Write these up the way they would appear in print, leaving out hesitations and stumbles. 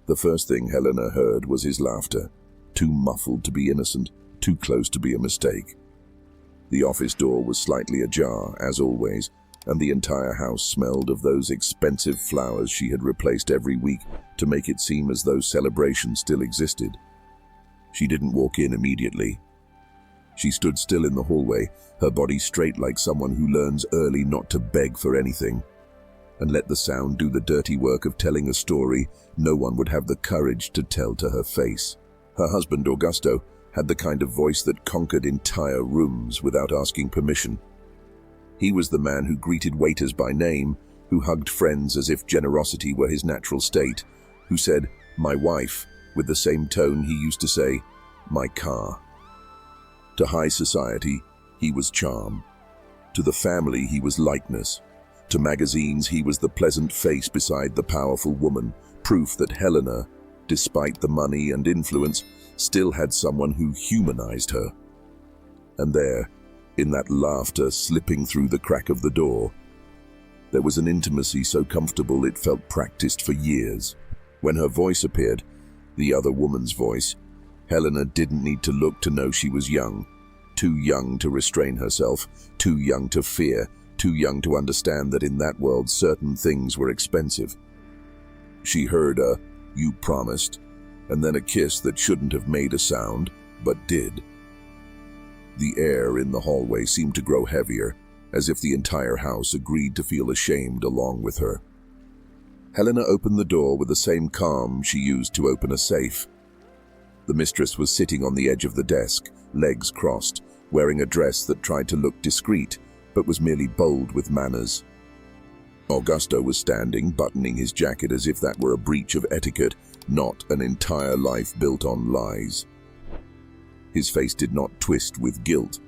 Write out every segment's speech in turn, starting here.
The first thing Helena heard was his laughter, too muffled to be innocent, too close to be a mistake. The office door was slightly ajar, as always, and the entire house smelled of those expensive flowers she had replaced every week to make it seem as though celebration still existed. She didn't walk in immediately. She stood still in the hallway, her body straight like someone who learns early not to beg for anything, and let the sound do the dirty work of telling a story no one would have the courage to tell to her face. Her husband, Augusto, had the kind of voice that conquered entire rooms without asking permission. He was the man who greeted waiters by name, who hugged friends as if generosity were his natural state, who said, "My wife," with the same tone he used to say, "My car." To high society, he was charm. To the family, he was lightness. To magazines, he was the pleasant face beside the powerful woman, proof that Helena, despite the money and influence, still had someone who humanized her. And there, in that laughter slipping through the crack of the door, there was an intimacy so comfortable it felt practiced for years. When her voice appeared, the other woman's voice, Helena didn't need to look to know she was young. Too young to restrain herself, too young to fear, too young to understand that in that world certain things were expensive. She heard a "you promised," and then a kiss that shouldn't have made a sound, but did. The air in the hallway seemed to grow heavier, as if the entire house agreed to feel ashamed along with her. Helena opened the door with the same calm she used to open a safe. The mistress was sitting on the edge of the desk, legs crossed, wearing a dress that tried to look discreet, but was merely bold with manners. Augusto was standing, buttoning his jacket as if that were a breach of etiquette, not an entire life built on lies. His face did not twist with guilt.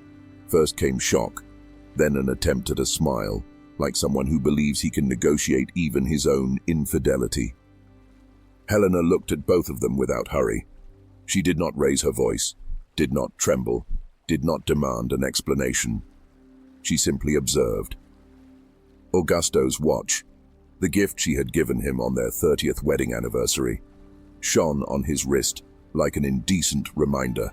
First came shock, then an attempt at a smile, like someone who believes he can negotiate even his own infidelity. Helena looked at both of them without hurry. She did not raise her voice, did not tremble, did not demand an explanation. She simply observed. Augusto's watch, the gift she had given him on their 30th wedding anniversary, shone on his wrist like an indecent reminder.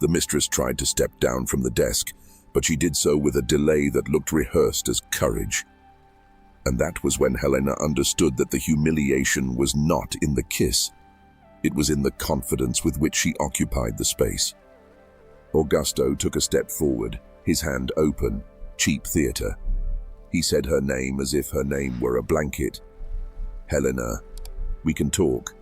The mistress tried to step down from the desk, but she did so with a delay that looked rehearsed as courage. And that was when Helena understood that the humiliation was not in the kiss. It was in the confidence with which she occupied the space. Augusto took a step forward, his hand open, cheap theater. He said her name as if her name were a blanket. "Helena, we can talk."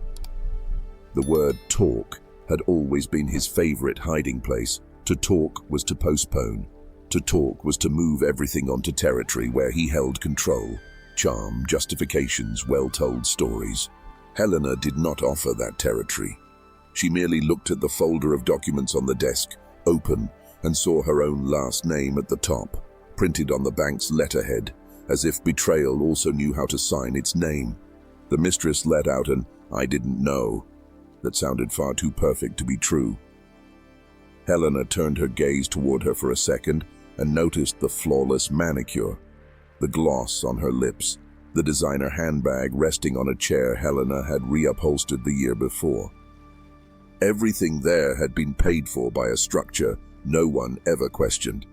The word talk had always been his favorite hiding place. To talk was to postpone. To talk was to move everything onto territory where he held control, charm, justifications, well-told stories. Helena did not offer that territory. She merely looked at the folder of documents on the desk, open, and saw her own last name at the top, printed on the bank's letterhead, as if Betrayal also knew how to sign its name. The mistress let out an "I didn't know" that sounded far too perfect to be true. Helena turned her gaze toward her for a second and noticed the flawless manicure, the gloss on her lips, the designer handbag resting on a chair Helena had reupholstered the year before. Everything there had been paid for by a structure no one ever questioned.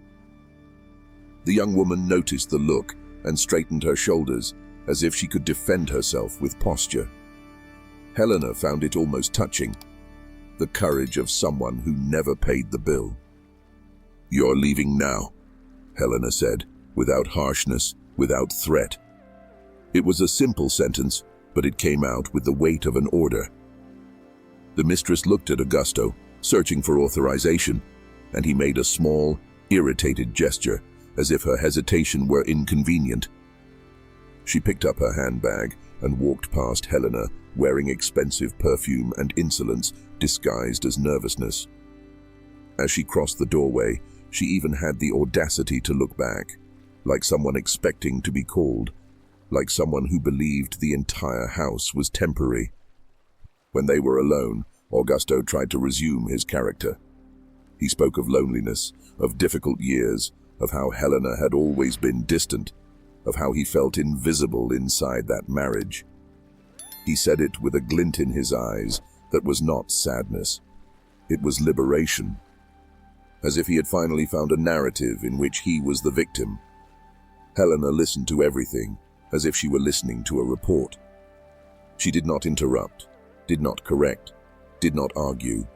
The young woman noticed the look and straightened her shoulders as if she could defend herself with posture. Helena found it almost touching, the courage of someone who never paid the bill. "You're leaving now," Helena said, without harshness, without threat. It was a simple sentence, but it came out with the weight of an order. The mistress looked at Augusto, searching for authorization, and he made a small, irritated gesture, as if her hesitation were inconvenient. She picked up her handbag and walked past Helena, wearing expensive perfume and insolence disguised as nervousness. As she crossed the doorway, she even had the audacity to look back, like someone expecting to be called, like someone who believed the entire house was temporary. When they were alone, Augusto tried to resume his character. He spoke of loneliness, of difficult years, of how Helena had always been distant, of how he felt invisible inside that marriage. He said it with a glint in his eyes that was not sadness. It was liberation. As if he had finally found a narrative in which he was the victim. Helena listened to everything, as if she were listening to a report. She did not interrupt, did not correct, did not argue.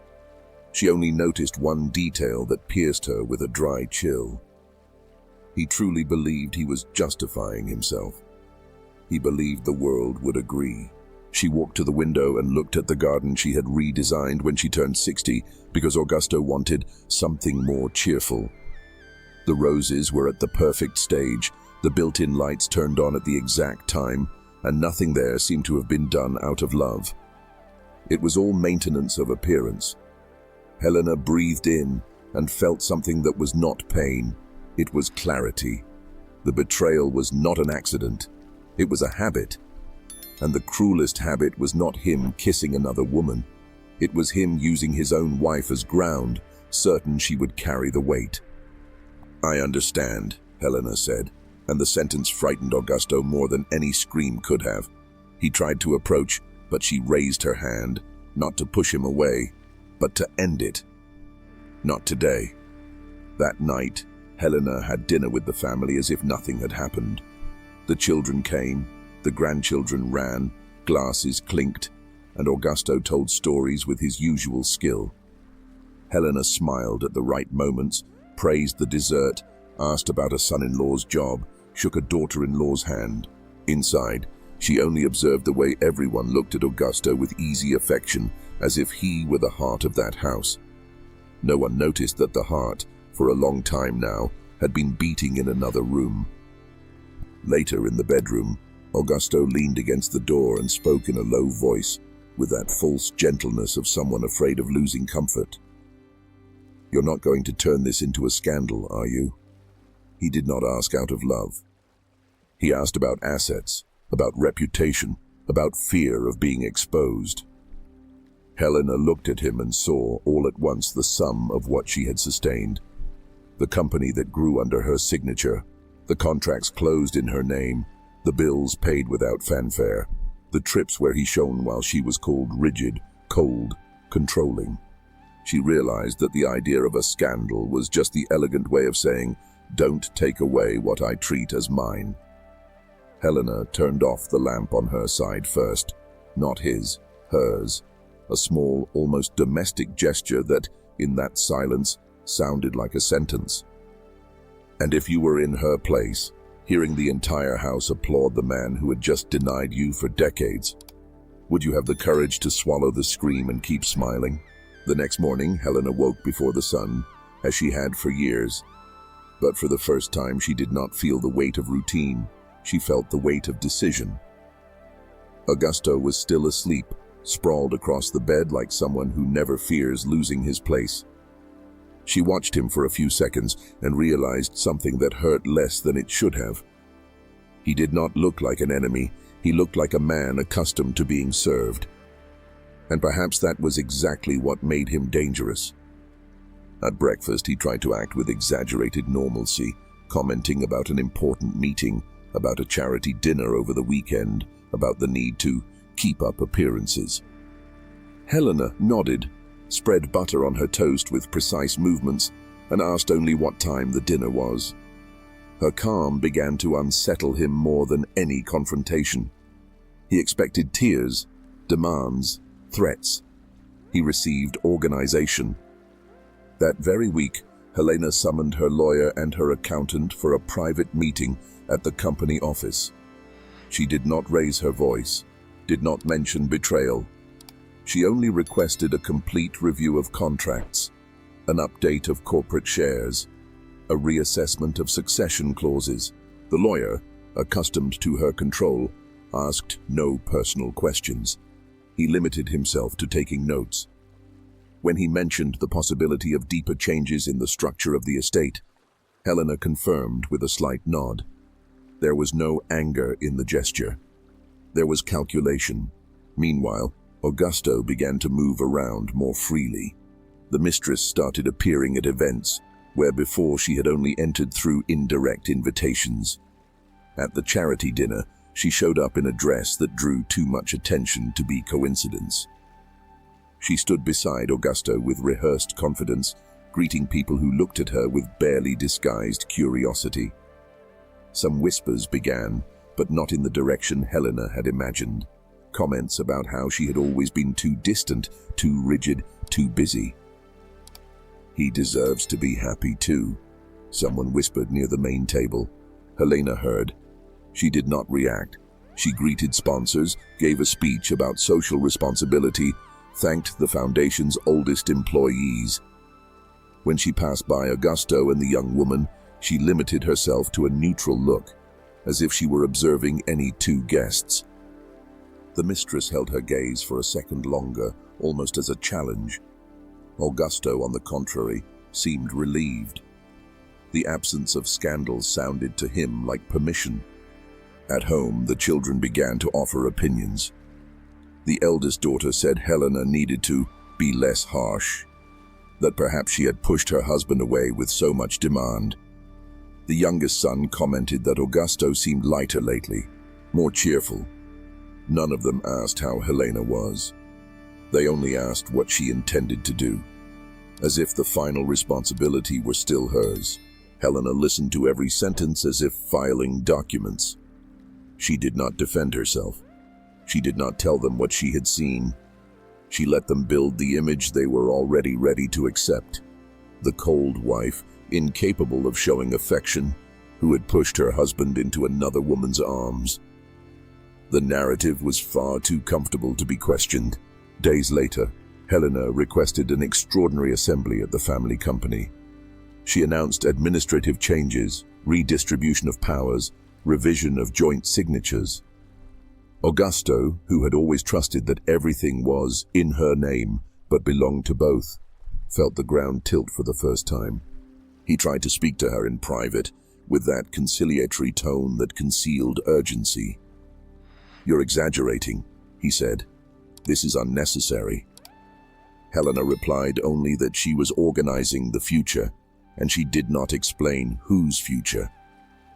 She only noticed one detail that pierced her with a dry chill. He truly believed he was justifying himself. He believed the world would agree. She walked to the window and looked at the garden she had redesigned when she turned 60 because Augusto wanted something more cheerful. The roses were at the perfect stage, the built-in lights turned on at the exact time, and nothing there seemed to have been done out of love. It was all maintenance of appearance. Helena breathed in and felt something that was not pain. It was clarity. The betrayal was not an accident. It was a habit. And the cruelest habit was not him kissing another woman. It was him using his own wife as ground, certain she would carry the weight. "I understand," Helena said, and the sentence frightened Augusto more than any scream could have. He tried to approach, but she raised her hand, not to push him away, but to end it. Not today. That night, Helena had dinner with the family as if nothing had happened. The children came, the grandchildren ran, glasses clinked, and Augusto told stories with his usual skill. Helena smiled at the right moments, praised the dessert, asked about a son-in-law's job, shook a daughter-in-law's hand. Inside, she only observed the way everyone looked at Augusto with easy affection, as if he were the heart of that house. No one noticed that the heart, for a long time now, had been beating in another room. Later in the bedroom, Augusto leaned against the door and spoke in a low voice, with that false gentleness of someone afraid of losing comfort. "You're not going to turn this into a scandal, are you?" He did not ask out of love. He asked about assets, about reputation, about fear of being exposed. Helena looked at him and saw all at once the sum of what she had sustained. The company that grew under her signature, the contracts closed in her name, the bills paid without fanfare, the trips where he shone while she was called rigid, cold, controlling. She realized that the idea of a scandal was just the elegant way of saying, "Don't take away what I treat as mine." Helena turned off the lamp on her side first, not his, hers, a small, almost domestic gesture that, in that silence, sounded like a sentence. And if you were in her place, hearing the entire house applaud the man who had just denied you for decades, would you have the courage to swallow the scream and keep smiling? The next morning, Helena woke before the sun, as she had for years. But for the first time, she did not feel the weight of routine. She felt the weight of decision. Augusto was still asleep, sprawled across the bed like someone who never fears losing his place. She watched him for a few seconds and realized something that hurt less than it should have. He did not look like an enemy. He looked like a man accustomed to being served. And perhaps that was exactly what made him dangerous. At breakfast, he tried to act with exaggerated normalcy, commenting about an important meeting, about a charity dinner over the weekend, about the need to keep up appearances. Helena nodded, spread butter on her toast with precise movements, and asked only what time the dinner was. Her calm began to unsettle him more than any confrontation. He expected tears, demands, threats. He received organization. That very week, Helena summoned her lawyer and her accountant for a private meeting at the company office. She did not raise her voice, did not mention betrayal. She only requested a complete review of contracts, an update of corporate shares, a reassessment of succession clauses. The lawyer, accustomed to her control, asked no personal questions. He limited himself to taking notes. When he mentioned the possibility of deeper changes in the structure of the estate, Helena confirmed with a slight nod. There was no anger in the gesture. There was calculation. Meanwhile, Augusto began to move around more freely. The mistress started appearing at events where before she had only entered through indirect invitations. At the charity dinner, She showed up in a dress that drew too much attention to be coincidence. She stood beside Augusto with rehearsed confidence, greeting people who looked at her with barely disguised curiosity. Some whispers began, but not in the direction Helena had imagined. Comments about how she had always been too distant, too rigid, too busy. "He deserves to be happy too," someone whispered near the main table. Helena heard. She did not react. She greeted sponsors, gave a speech about social responsibility, thanked the foundation's oldest employees. When she passed by Augusto and the young woman, she limited herself to a neutral look, as if she were observing any two guests. The mistress held her gaze for a second longer, almost as a challenge. Augusto, on the contrary, seemed relieved. The absence of scandals sounded to him like permission. At home, the children began to offer opinions. The eldest daughter said Helena needed to be less harsh, that perhaps she had pushed her husband away with so much demand. The youngest son commented that Augusto seemed lighter lately, more cheerful. None of them asked how Helena was. They only asked what she intended to do, as if the final responsibility were still hers. Helena listened to every sentence as if filing documents. She did not defend herself. She did not tell them what she had seen. She let them build the image they were already ready to accept. The cold wife, incapable of showing affection, who had pushed her husband into another woman's arms. The narrative was far too comfortable to be questioned. Days later, Helena requested an extraordinary assembly at the family company. She announced administrative changes, redistribution of powers, revision of joint signatures. Augusto, who had always trusted that everything was in her name but belonged to both, felt the ground tilt for the first time. He tried to speak to her in private, with that conciliatory tone that concealed urgency. "You're exaggerating," he said. "This is unnecessary." Helena replied only that she was organizing the future, and she did not explain whose future.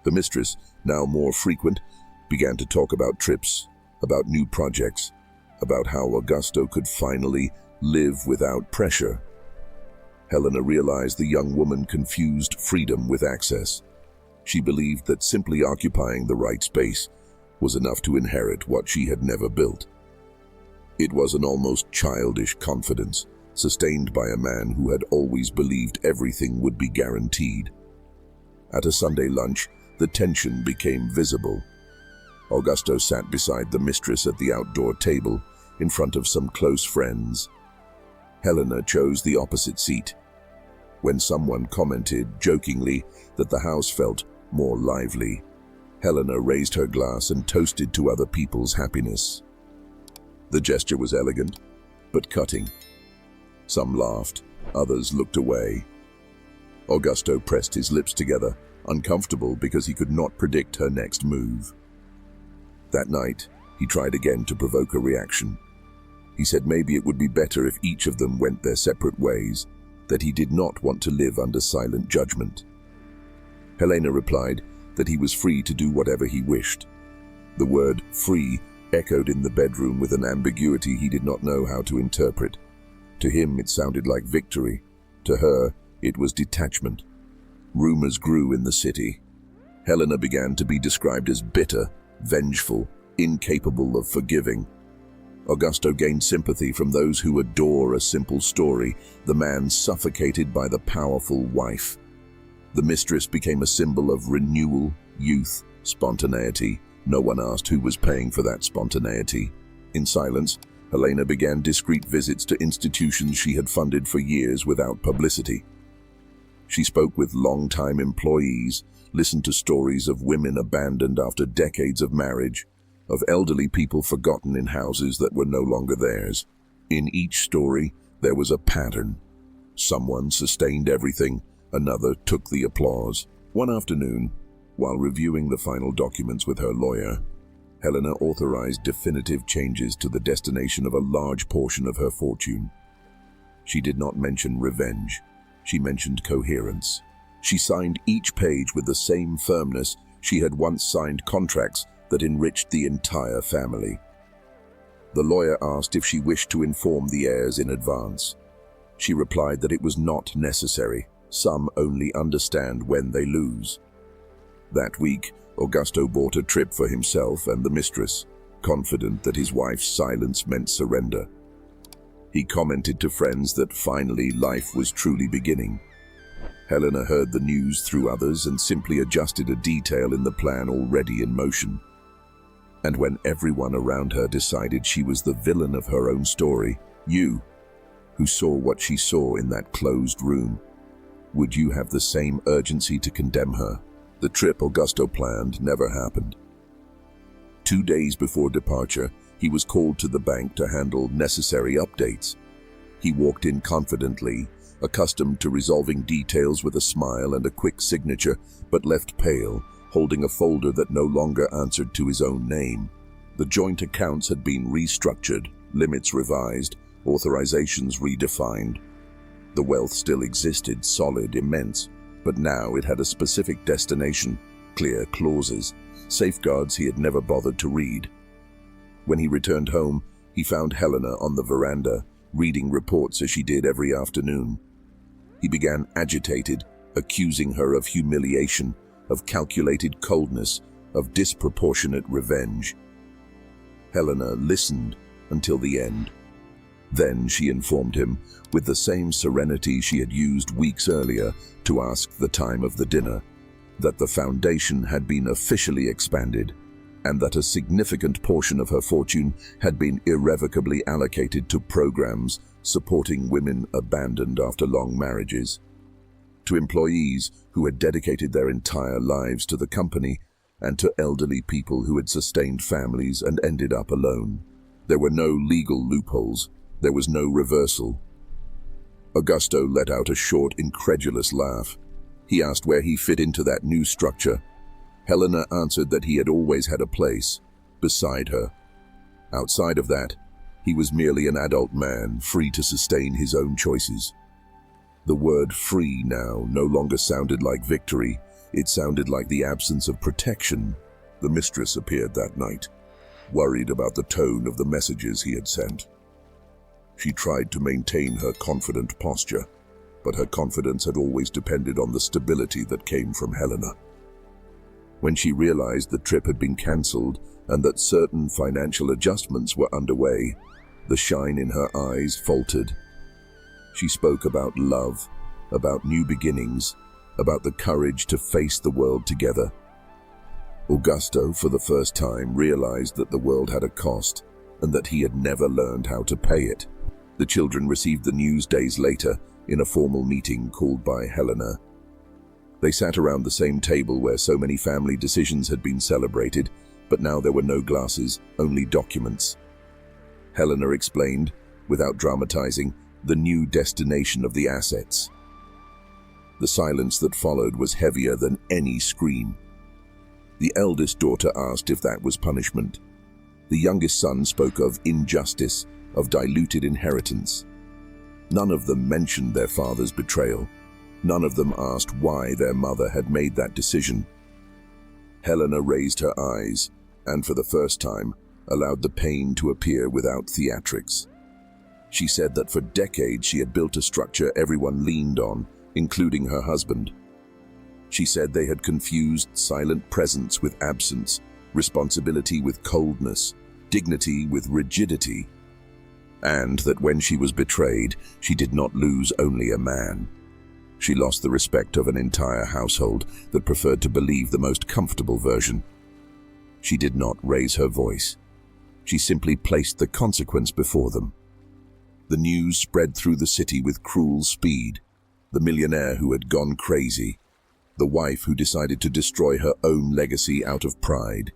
The mistress, now more frequent, began to talk about trips, about new projects, about how Augusto could finally live without pressure. Helena realized the young woman confused freedom with access. She believed that simply occupying the right space was enough to inherit what she had never built. It was an almost childish confidence, sustained by a man who had always believed everything would be guaranteed. At a Sunday lunch, the tension became visible. Augusto sat beside the mistress at the outdoor table, in front of some close friends. Helena chose the opposite seat. When someone commented, jokingly, that the house felt more lively, Helena raised her glass and toasted to other people's happiness. The gesture was elegant, but cutting. Some laughed, others looked away. Augusto pressed his lips together, uncomfortable because he could not predict her next move. That night, he tried again to provoke a reaction. He said maybe it would be better if each of them went their separate ways, that he did not want to live under silent judgment. Helena replied that he was free to do whatever he wished. The word free echoed in the bedroom with an ambiguity he did not know how to interpret. To him, it sounded like victory. To her, it was detachment. Rumors grew in the city. Helena began to be described as bitter, vengeful, incapable of forgiving. Augusto gained sympathy from those who adore a simple story, the man suffocated by the powerful wife. The mistress became a symbol of renewal, youth, spontaneity. No one asked who was paying for that spontaneity. In silence, Helena began discreet visits to institutions she had funded for years without publicity. She spoke with long-time employees, listened to stories of women abandoned after decades of marriage, of elderly people forgotten in houses that were no longer theirs. In each story, there was a pattern. Someone sustained everything, another took the applause. One afternoon, while reviewing the final documents with her lawyer, Helena authorized definitive changes to the destination of a large portion of her fortune. She did not mention revenge. She mentioned coherence. She signed each page with the same firmness she had once signed contracts that enriched the entire family. The lawyer asked if she wished to inform the heirs in advance. She replied that it was not necessary. Some only understand when they lose. That week, Augusto bought a trip for himself and the mistress, confident that his wife's silence meant surrender. He commented to friends that finally life was truly beginning. Helena heard the news through others and simply adjusted a detail in the plan already in motion. And when everyone around her decided she was the villain of her own story, you, who saw what she saw in that closed room, would you have the same urgency to condemn her? The trip Augusto planned never happened. 2 days before departure, he was called to the bank to handle necessary updates. He walked in confidently, accustomed to resolving details with a smile and a quick signature, but left pale, holding a folder that no longer answered to his own name. The joint accounts had been restructured, limits revised, authorizations redefined. The wealth still existed, solid, immense, but now it had a specific destination, clear clauses, safeguards he had never bothered to read. When he returned home, he found Helena on the veranda, reading reports as she did every afternoon. He began agitated, accusing her of humiliation, of calculated coldness, of disproportionate revenge. Helena listened until the end. Then she informed him, with the same serenity she had used weeks earlier to ask the time of the dinner, that the foundation had been officially expanded, and that a significant portion of her fortune had been irrevocably allocated to programs supporting women abandoned after long marriages, to employees who had dedicated their entire lives to the company, and to elderly people who had sustained families and ended up alone. There were no legal loopholes. There was no reversal. Augusto let out a short, incredulous laugh. He asked where he fit into that new structure. Helena answered that he had always had a place beside her. Outside of that, he was merely an adult man, free to sustain his own choices. The word free now no longer sounded like victory. It sounded like the absence of protection. The mistress appeared that night, worried about the tone of the messages he had sent. She tried to maintain her confident posture, but her confidence had always depended on the stability that came from Helena. When she realized the trip had been cancelled and that certain financial adjustments were underway, the shine in her eyes faltered. She spoke about love, about new beginnings, about the courage to face the world together. Augusto, for the first time, realized that the world had a cost and that he had never learned how to pay it. The children received the news days later in a formal meeting called by Helena. They sat around the same table where so many family decisions had been celebrated, but now there were no glasses, only documents. Helena explained, without dramatizing, the new destination of the assets. The silence that followed was heavier than any scream. The eldest daughter asked if that was punishment. The youngest son spoke of injustice, of diluted inheritance. None of them mentioned their father's betrayal. None of them asked why their mother had made that decision. Helena raised her eyes, and for the first time, allowed the pain to appear without theatrics. She said that for decades she had built a structure everyone leaned on, including her husband. She said they had confused silent presence with absence, responsibility with coldness, dignity with rigidity, and that when she was betrayed, she did not lose only a man. She lost the respect of an entire household that preferred to believe the most comfortable version. She did not raise her voice. She simply placed the consequence before them. The news spread through the city with cruel speed. The millionaire who had gone crazy. The wife who decided to destroy her own legacy out of pride.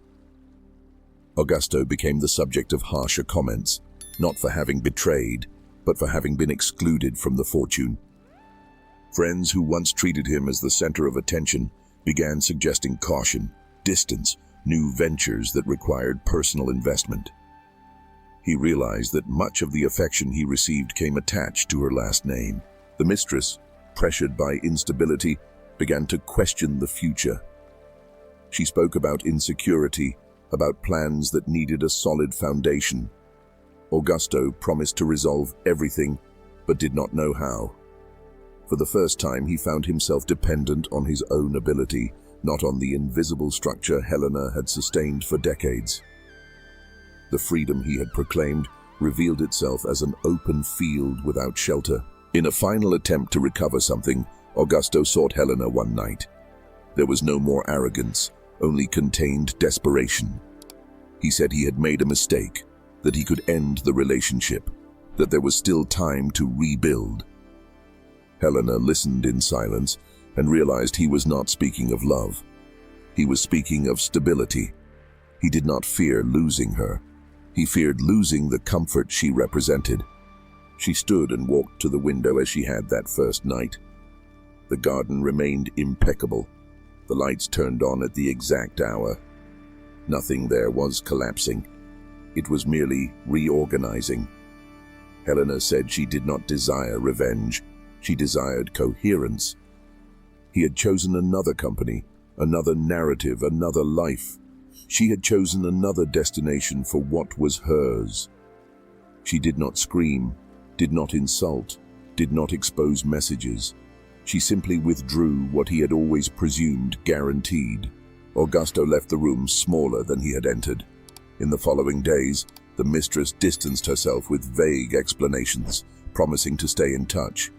Augusto became the subject of harsher comments, not for having betrayed, but for having been excluded from the fortune. Friends who once treated him as the center of attention began suggesting caution, distance, new ventures that required personal investment. He realized that much of the affection he received came attached to her last name. The mistress, pressured by instability, began to question the future. She spoke about insecurity, about plans that needed a solid foundation. Augusto promised to resolve everything, but did not know how. For the first time, he found himself dependent on his own ability, not on the invisible structure Helena had sustained for decades. The freedom he had proclaimed revealed itself as an open field without shelter. In a final attempt to recover something, Augusto sought Helena one night. There was no more arrogance, only contained desperation. He said he had made a mistake, that he could end the relationship, that there was still time to rebuild. Helena listened in silence and realized he was not speaking of love. He was speaking of stability. He did not fear losing her. He feared losing the comfort she represented. She stood and walked to the window as she had that first night. The garden remained impeccable. The lights turned on at the exact hour. Nothing there was collapsing. It was merely reorganizing. Helena said she did not desire revenge. She desired coherence. He had chosen another company, another narrative, another life. She had chosen another destination for what was hers. She did not scream, did not insult, did not expose messages. She simply withdrew what he had always presumed guaranteed. Augusto left the room smaller than he had entered. In the following days, the mistress distanced herself with vague explanations, promising to stay in touch.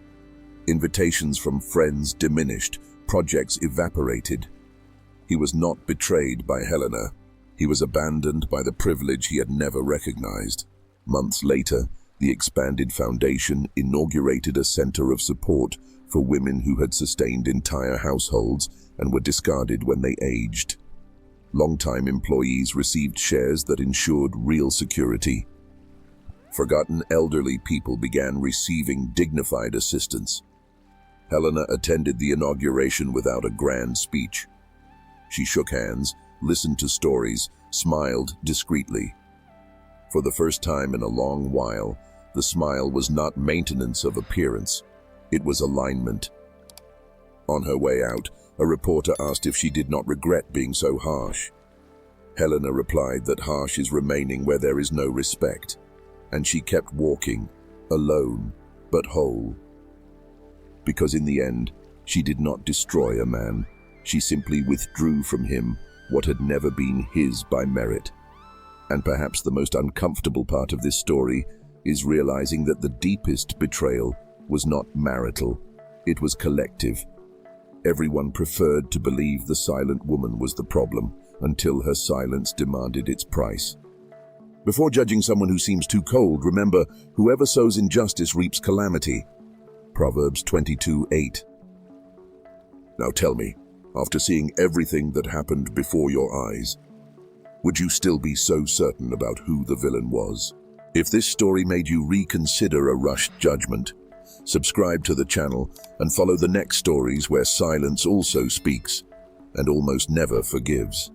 Invitations from friends diminished, projects evaporated. He was not betrayed by Helena. He was abandoned by the privilege he had never recognized. Months later, the expanded foundation inaugurated a center of support for women who had sustained entire households and were discarded when they aged. Longtime employees received shares that ensured real security. Forgotten elderly people began receiving dignified assistance. Helena attended the inauguration without a grand speech. She shook hands, listened to stories, smiled discreetly. For the first time in a long while, the smile was not maintenance of appearance. It was alignment. On her way out, a reporter asked if she did not regret being so harsh. Helena replied that harsh is remaining where there is no respect, and she kept walking, alone, but whole. Because in the end, she did not destroy a man. She simply withdrew from him what had never been his by merit. And perhaps the most uncomfortable part of this story is realizing that the deepest betrayal was not marital, it was collective. Everyone preferred to believe the silent woman was the problem until her silence demanded its price. Before judging someone who seems too cold, remember, whoever sows injustice reaps calamity. Proverbs 22:8. Now tell me, after seeing everything that happened before your eyes, would you still be so certain about who the villain was? If this story made you reconsider a rushed judgment, subscribe to the channel and follow the next stories where silence also speaks and almost never forgives.